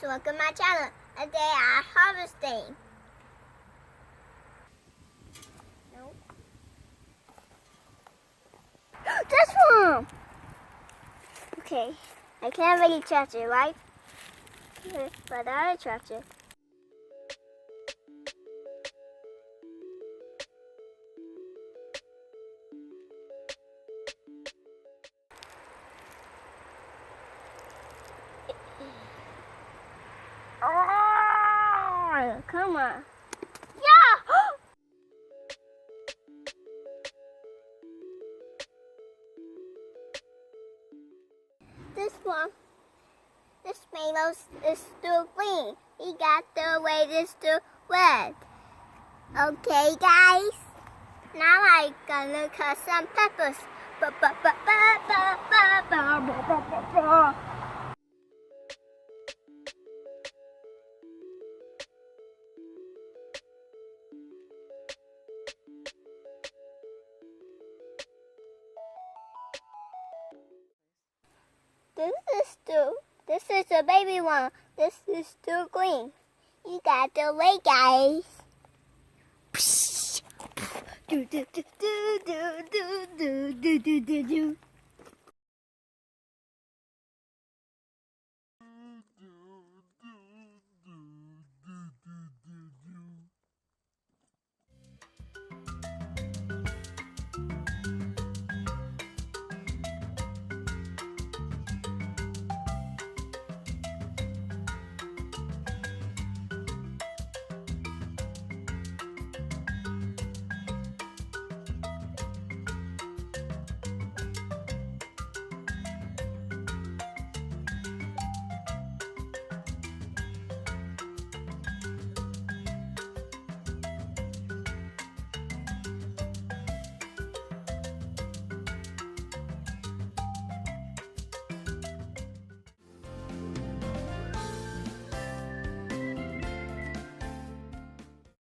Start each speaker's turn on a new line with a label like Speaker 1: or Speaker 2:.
Speaker 1: welcome to my channel. Today I'm harvesting. Nope. This one! Okay, I can't really touch it, right? But I touch it. Oh, come on. Yeah! This one, this tomato is still green. We got the way this still red. Okay, guys. Now I'm gonna cut some peppers. This is the baby one. This is still green. You got the way, guys. Do do do do do do do do do do.